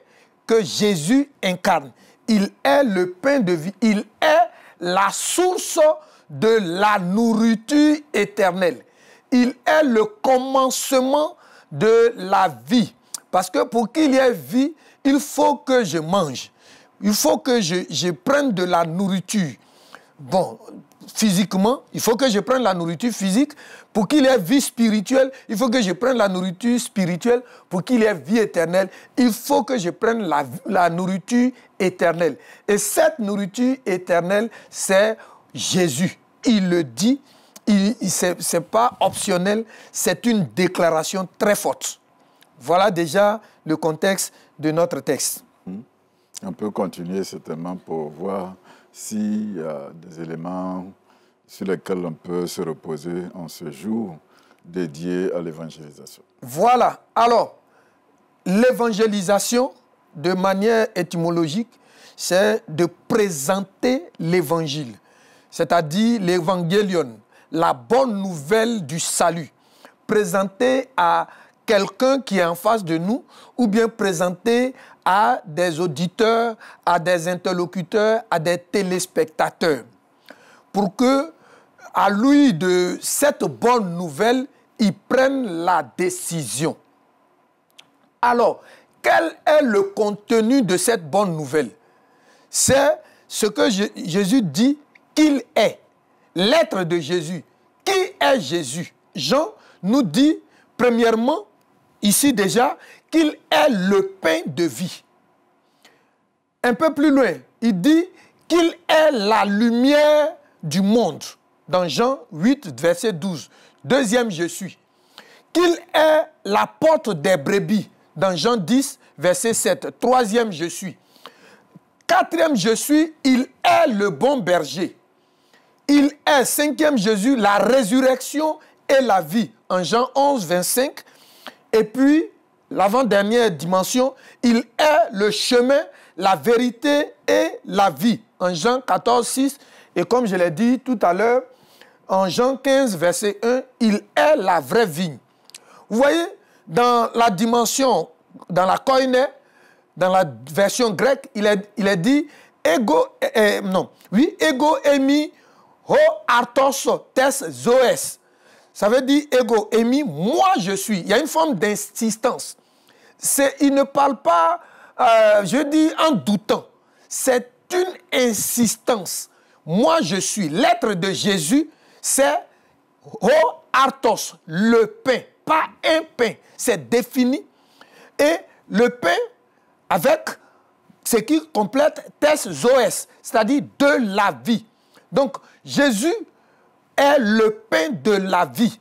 que Jésus incarne. Il est le pain de vie. Il est la source de la nourriture éternelle. Il est le commencement de la vie. Parce que pour qu'il y ait vie, il faut que je mange. Il faut que je prenne de la nourriture. Bon, physiquement, il faut que je prenne la nourriture physique. Pour qu'il y ait vie spirituelle, il faut que je prenne la nourriture spirituelle. Pour qu'il y ait vie éternelle, il faut que je prenne la nourriture éternelle. Et cette nourriture éternelle, c'est Jésus. Il le dit, ce n'est pas optionnel, c'est une déclaration très forte. Voilà déjà le contexte de notre texte. On peut continuer certainement pour voir s'il y a des éléments sur lesquels on peut se reposer en ce jour dédié à l'évangélisation. Voilà. Alors, l'évangélisation, de manière étymologique, c'est de présenter l'évangile, c'est-à-dire l'évangélion, la bonne nouvelle du salut, présenter à quelqu'un qui est en face de nous, ou bien présenter à des auditeurs, à des interlocuteurs, à des téléspectateurs, pour que, à lui de cette bonne nouvelle, ils prennent la décision. Alors, quel est le contenu de cette bonne nouvelle? C'est ce que Jésus dit qu'il est, l'être de Jésus. Qui est Jésus? Jean nous dit, premièrement, ici déjà, qu'il est le pain de vie. Un peu plus loin, il dit qu'il est la lumière du monde. Dans Jean 8, verset 12. Deuxième, je suis. Qu'il est la porte des brebis. Dans Jean 10, verset 7. Troisième, je suis. Quatrième, je suis, il est le bon berger. Il est, cinquième Jésus, la résurrection et la vie. En Jean 11, 25. Et puis, l'avant-dernière dimension, il est le chemin, la vérité et la vie. En Jean 14, 6. Et comme je l'ai dit tout à l'heure, en Jean 15, verset 1, il est la vraie vigne. Vous voyez, dans la dimension, dans la koiné, dans la version grecque, il est dit ego emi ho artos tes zoes. Ça veut dire ego emi, moi je suis. Il y a une forme d'insistance. Il ne parle pas, je dis en doutant. C'est une insistance. Moi je suis. L'être de Jésus, c'est ho artos, le pain. Pas un pain. C'est défini. Et le pain avec ce qui complète tes zoes, c'est-à-dire de la vie. Donc, Jésus est le pain de la vie.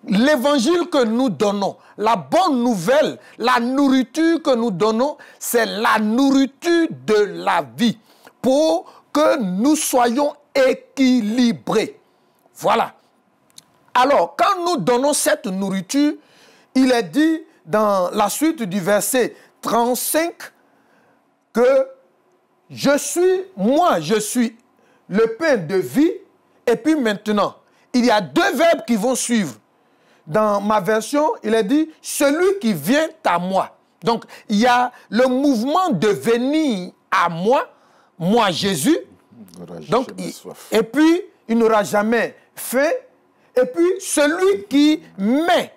l'évangile que nous donnons, la bonne nouvelle, la nourriture que nous donnons, c'est la nourriture de la vie pour que nous soyons équilibrés. Voilà. Alors, quand nous donnons cette nourriture, il est dit dans la suite du verset 35 que je suis le pain de vie. Et puis maintenant, il y a deux verbes qui vont suivre. Dans ma version, il est dit « celui qui vient à moi ». Donc, il y a le mouvement de venir à moi, moi Jésus. Donc, et puis, il n'aura jamais faim. Et puis, celui qui met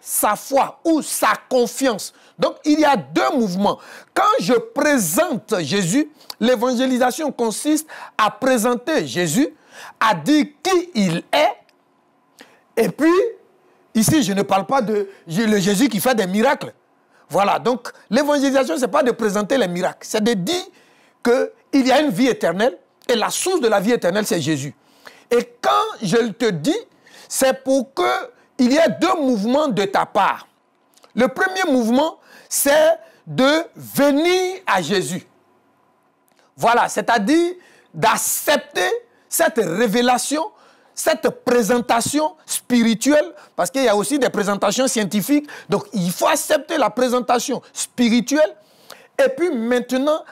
sa foi ou sa confiance. Donc, il y a deux mouvements. Quand je présente Jésus, l'évangélisation consiste à présenter Jésus, à dire qui il est. Et puis, ici, je ne parle pas de le Jésus qui fait des miracles. Voilà, donc l'évangélisation, ce n'est pas de présenter les miracles, c'est de dire qu'il y a une vie éternelle et la source de la vie éternelle, c'est Jésus. Et quand je te dis, c'est pour qu'il y ait deux mouvements de ta part. Le premier mouvement, c'est de venir à Jésus. Voilà, c'est-à-dire d'accepter cette révélation, cette présentation spirituelle, parce qu'il y a aussi des présentations scientifiques, donc il faut accepter la présentation spirituelle, et puis maintenant,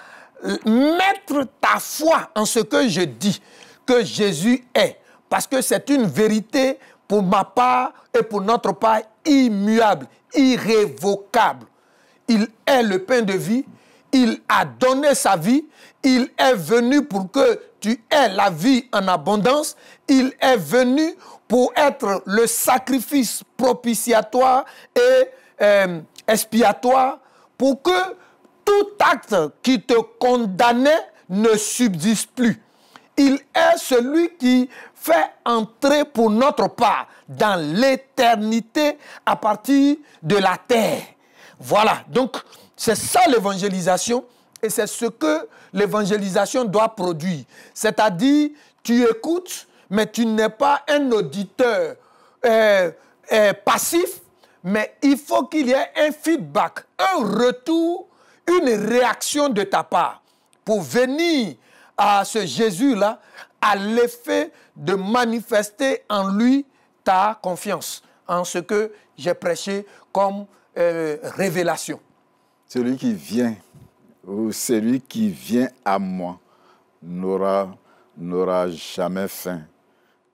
mettre ta foi en ce que je dis, que Jésus est, parce que c'est une vérité pour ma part et pour notre part immuable, irrévocable. Il est le pain de vie, il a donné sa vie, il est venu pour que tu aies la vie en abondance, il est venu pour être le sacrifice propitiatoire et expiatoire, pour que tout acte qui te condamnait ne subsiste plus. Il est celui qui fait entrer pour notre part dans l'éternité à partir de la terre. Voilà, donc c'est ça l'évangélisation et c'est ce que l'évangélisation doit produire. C'est-à-dire, tu écoutes, mais tu n'es pas un auditeur passif, mais il faut qu'il y ait un feedback, un retour, une réaction de ta part pour venir à ce Jésus-là, à l'effet de manifester en lui ta confiance, en ce que j'ai prêché comme révélation. Celui qui vient, ou celui qui vient à moi, n'aura jamais faim.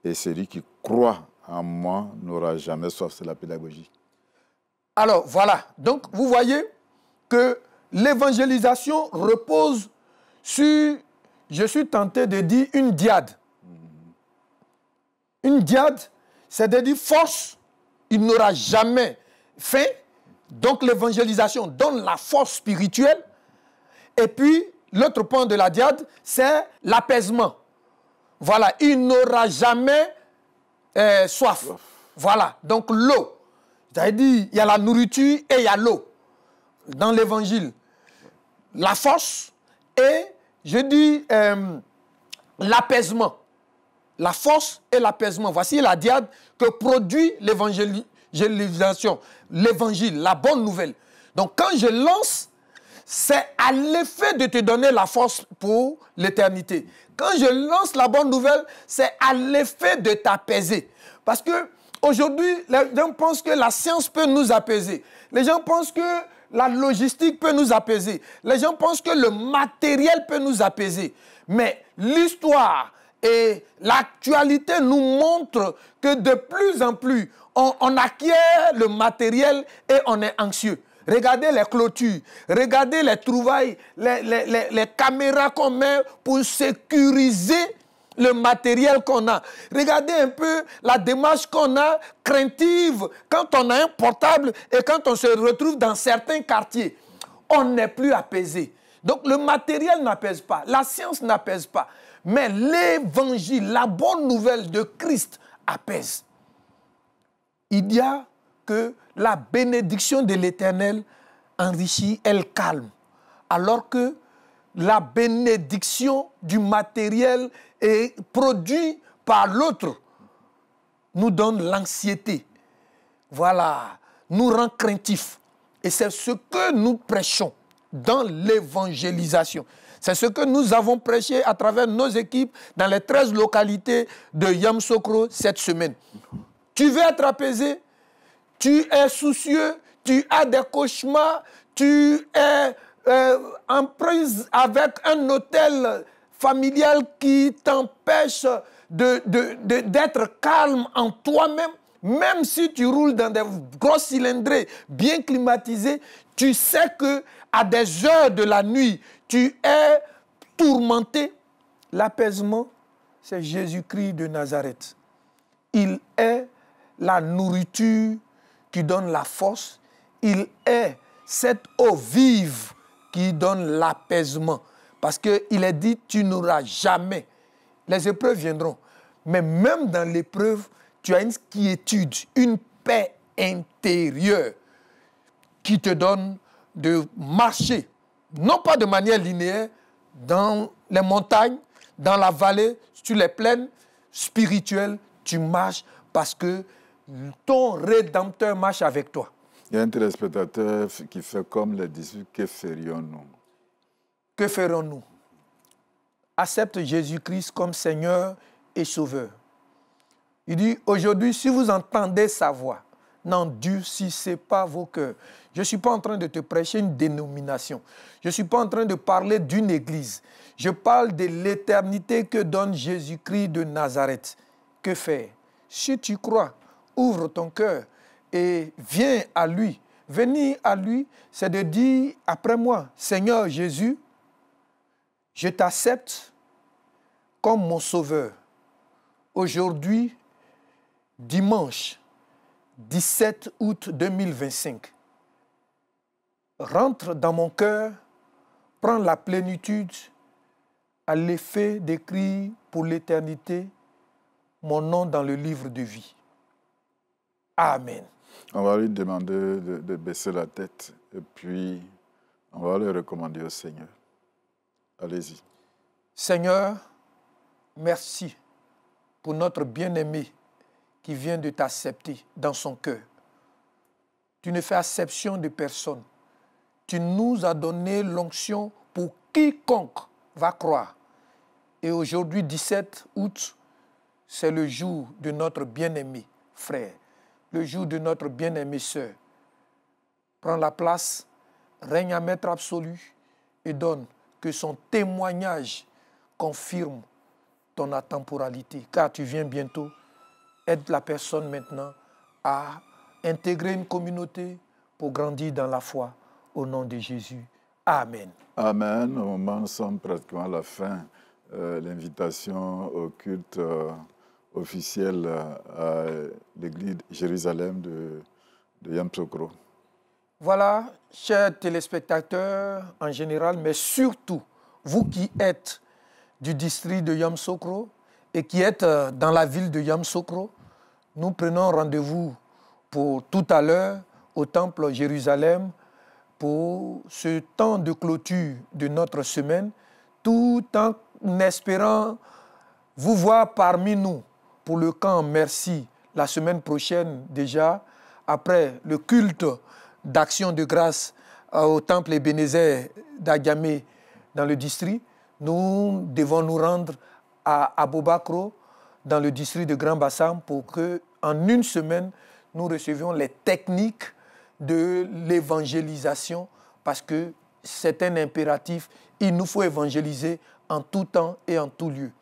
Et celui qui croit en moi n'aura jamais soif. C'est la pédagogie. Alors, voilà. Donc, vous voyez que l'évangélisation repose sur, je suis tenté de dire, une dyade. Une dyade, c'est de dire force, il n'aura jamais faim. Donc l'évangélisation donne la force spirituelle. Et puis, l'autre point de la dyade, c'est l'apaisement. Voilà, il n'aura jamais soif. Voilà, donc l'eau. C'est-à-dire, il y a la nourriture et il y a l'eau dans l'évangile. La force et, je dis, l'apaisement. La force et l'apaisement. Voici la dyade que produit l'évangélisation, l'évangile, la bonne nouvelle. Donc quand je lance, c'est à l'effet de te donner la force pour l'éternité. Quand je lance la bonne nouvelle, c'est à l'effet de t'apaiser. Parce que aujourd'hui, les gens pensent que la science peut nous apaiser. Les gens pensent que la logistique peut nous apaiser. Les gens pensent que le matériel peut nous apaiser. Mais l'histoire et l'actualité nous montrent que de plus en plus, on acquiert le matériel et on est anxieux. Regardez les clôtures, regardez les trouvailles, les caméras qu'on met pour sécuriser le matériel qu'on a. Regardez un peu la démarche qu'on a, craintive, quand on a un portable et quand on se retrouve dans certains quartiers. On n'est plus apaisé. Donc le matériel n'apaise pas, la science n'apaise pas. Mais l'évangile, la bonne nouvelle de Christ apaise. Il y a que la bénédiction de l'Éternel enrichit, elle calme. Alors que la bénédiction du matériel est produite par l'autre. nous donne l'anxiété. Voilà, nous rend craintifs. Et c'est ce que nous prêchons dans l'évangélisation. C'est ce que nous avons prêché à travers nos équipes dans les 13 localités de Yamoussoukro cette semaine. Tu veux être apaisé, tu es soucieux, tu as des cauchemars, tu es en prise avec un hôtel familial qui t'empêche d'être calme en toi-même. Même si tu roules dans des grosses cylindrées bien climatisées, tu sais qu'à des heures de la nuit, tu es tourmenté. L'apaisement, c'est Jésus-Christ de Nazareth. Il est la nourriture qui donne la force. Il est cette eau vive qui donne l'apaisement. Parce qu'il est dit, tu n'auras jamais. Les épreuves viendront. Mais même dans l'épreuve, tu as une quiétude, une paix intérieure qui te donne de marcher, non pas de manière linéaire, dans les montagnes, dans la vallée, sur les plaines spirituelles, tu marches parce que ton Rédempteur marche avec toi. Il y a un téléspectateur qui fait comme les disciples, que ferions-nous? Que ferons-nous? Accepte Jésus-Christ comme Seigneur et Sauveur. Il dit, aujourd'hui, si vous entendez sa voix, n'endurcissez pas vos cœurs. Je ne suis pas en train de te prêcher une dénomination. Je ne suis pas en train de parler d'une église. Je parle de l'éternité que donne Jésus-Christ de Nazareth. Que faire? Si tu crois, ouvre ton cœur et viens à lui. Venir à lui, c'est de dire après moi, Seigneur Jésus, je t'accepte comme mon sauveur. Aujourd'hui, dimanche 17 août 2025, rentre dans mon cœur, prends la plénitude à l'effet d'écrire pour l'éternité mon nom dans le livre de vie. Amen. On va lui demander de baisser la tête et puis on va le recommander au Seigneur. Allez-y. Seigneur, merci pour notre bien-aimé qui vient de t'accepter dans son cœur. Tu ne fais acception de personne. Tu nous as donné l'onction pour quiconque va croire. Et aujourd'hui, 17 août, c'est le jour de notre bien-aimé frère, le jour de notre bien-aimée sœur. Prends la place, règne à maître absolu et donne que son témoignage confirme ton atemporalité, car tu viens bientôt. Aide la personne maintenant à intégrer une communauté pour grandir dans la foi. Au nom de Jésus. Amen. Amen. Au moment où nous sommes pratiquement à la fin, l'invitation au culte officiel à l'église Jérusalem de Yamoussoukro. Voilà, chers téléspectateurs en général, mais surtout vous qui êtes du district de Yamoussoukro et qui êtes dans la ville de Yamoussoukro, nous prenons rendez-vous pour tout à l'heure au temple Jérusalem pour ce temps de clôture de notre semaine, tout en espérant vous voir parmi nous pour le camp Merci la semaine prochaine déjà, après le culte d'action de grâce au temple Ebenezer d'Agamé dans le district. Nous devons nous rendre à Abobakro dans le district de Grand Bassam pour qu'en une semaine, nous recevions les techniques de l'évangélisation parce que c'est un impératif. Il nous faut évangéliser en tout temps et en tout lieu.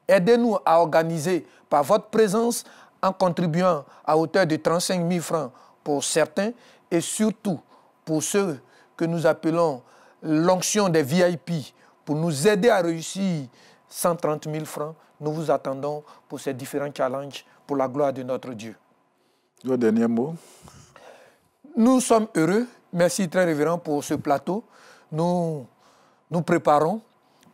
Aidez-nous à organiser par votre présence en contribuant à hauteur de 35 000 francs pour certains et surtout pour ceux que nous appelons l'onction des VIP pour nous aider à réussir 130 000 francs. Nous vous attendons pour ces différents challenges pour la gloire de notre Dieu. Le dernier mot. Nous sommes heureux. Merci très révérend pour ce plateau. Nous nous préparons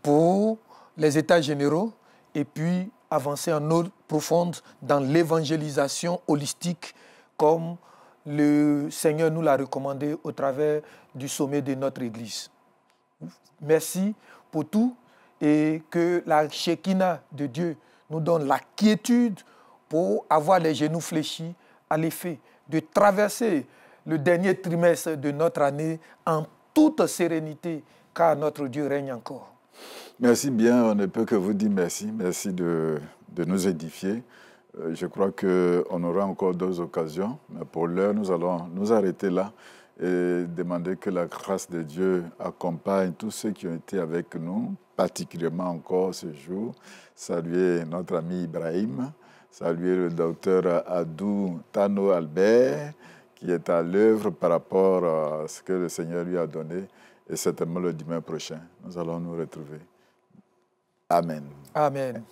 pour les états généraux et puis avancer en eau profonde dans l'évangélisation holistique comme le Seigneur nous l'a recommandé au travers du sommet de notre Église. Merci pour tout et que la Shekinah de Dieu nous donne la quiétude pour avoir les genoux fléchis à l'effet de traverser le dernier trimestre de notre année en toute sérénité, car notre Dieu règne encore. Merci bien, on ne peut que vous dire merci. Merci de nous édifier. Je crois qu'on aura encore d'autres occasions, mais pour l'heure, nous allons nous arrêter là et demander que la grâce de Dieu accompagne tous ceux qui ont été avec nous, particulièrement encore ce jour. Saluer notre ami Ibrahim, saluer le docteur Adou Tano Albert, qui est à l'œuvre par rapport à ce que le Seigneur lui a donné, et certainement le dimanche prochain, nous allons nous retrouver. Amen. Amen.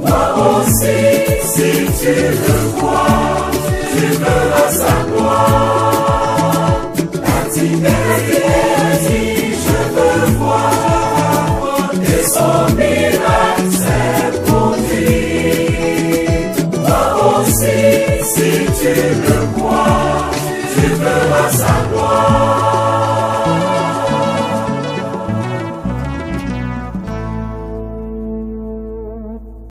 Moi aussi, si tu le crois, tu verras sa gloire. Je veux voir, et son miracle s'est produit. Moi aussi, si tu le crois, tu verras sa gloire.